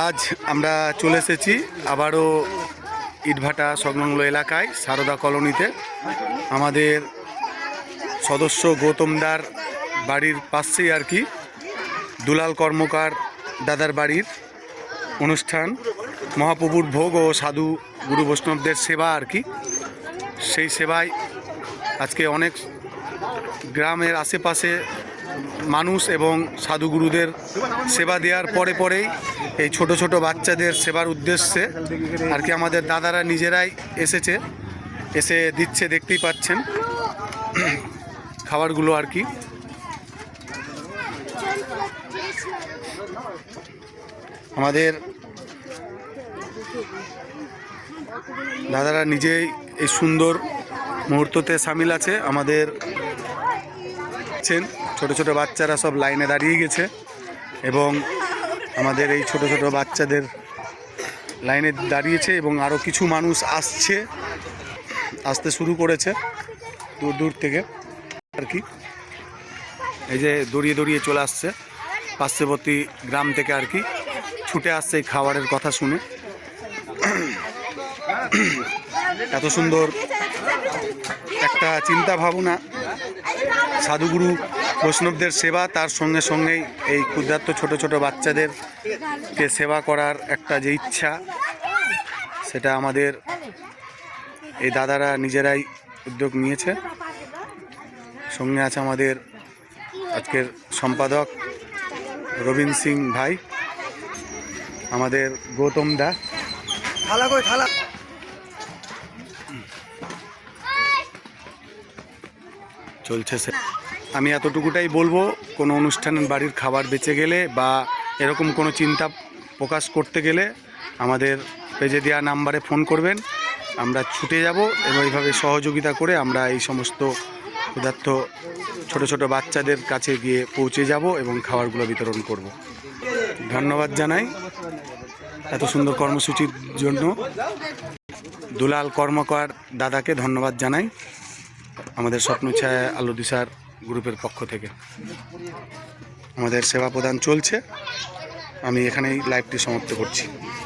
আজ আমরা চলে এসেছি আবারও ইটভাটা সংলগ্ন এলাকায় সারদা কলোনিতে। আমাদের সদস্য গৌতমদার বাড়ির পাশেই আর কি দুলাল কর্মকার দাদার বাড়ির অনুষ্ঠান, মহাপ্রভুর ভোগ ও সাধু গুরু বৈষ্ণবদের সেবা আর কি। সেই সেবায় আজকে অনেক গ্রামের আশেপাশে মানুষ এবং সাধুগুরুদের সেবা দেওয়ার পরেই এই ছোট ছোট বাচ্চাদের সেবার উদ্দেশ্যে আর কি আমাদের দাদারা নিজেরাই এসে দিচ্ছে, দেখতেই পাচ্ছেন খাবারগুলো আর কি। আমাদের দাদারা নিজেই এই সুন্দর মুহূর্ততে সামিল আছে। আমাদের ছোট ছোট বাচ্চারা সব লাইনে দাঁড়িয়ে গেছে এবং আমাদের এই ছোট ছোট বাচ্চাদের লাইনে দাঁড়িয়েছে এবং আরও কিছু মানুষ আসতে শুরু করেছে দূর দূর থেকে আর কি। এই যে দড়িয়ে চলে আসছে পার্শ্ববর্তী গ্রাম থেকে আর কি, ছুটে আসছে এই খাবারের কথা শুনে। এত সুন্দর একটা চিন্তা ভাবনা, সাধুগুরু বৈষ্ণবদের সেবা, তার সঙ্গে সঙ্গেই এই ক্ষুদ্রার্ত ছোট ছোট বাচ্চাদেরকে সেবা করার একটা যে ইচ্ছা, সেটা আমাদের এই দাদারা নিজেরাই উদ্যোগ নিয়েছে। সঙ্গে আছে আমাদের আজকের সম্পাদক রবীন সিং ভাই, আমাদের গৌতম দা। চলছে সে। আমি এতটুকুটাই বলবো, কোনো অনুষ্ঠানের বাড়ির খাবার বেঁচে গেলে বা এরকম কোনো চিন্তা প্রকাশ করতে গেলে আমাদের পেজে দেওয়া নাম্বারে ফোন করবেন, আমরা ছুটে যাব এবং এইভাবে সহযোগিতা করে আমরা এই সমস্ত ক্ষুধার্ত ছোট ছোট বাচ্চাদের কাছে গিয়ে পৌঁছে যাব এবং খাবারগুলো বিতরণ করব। ধন্যবাদ জানাই এত সুন্দর কর্মসূচির জন্য। দুলাল কর্মকার দাদাকে ধন্যবাদ জানাই আমাদের স্বপ্নছায়া আলো দিশার গ্রুপের পক্ষ থেকে। আমাদের সেবা প্রদান চলছে, আমি এখানেই লাইভটি সমাপ্ত করছি।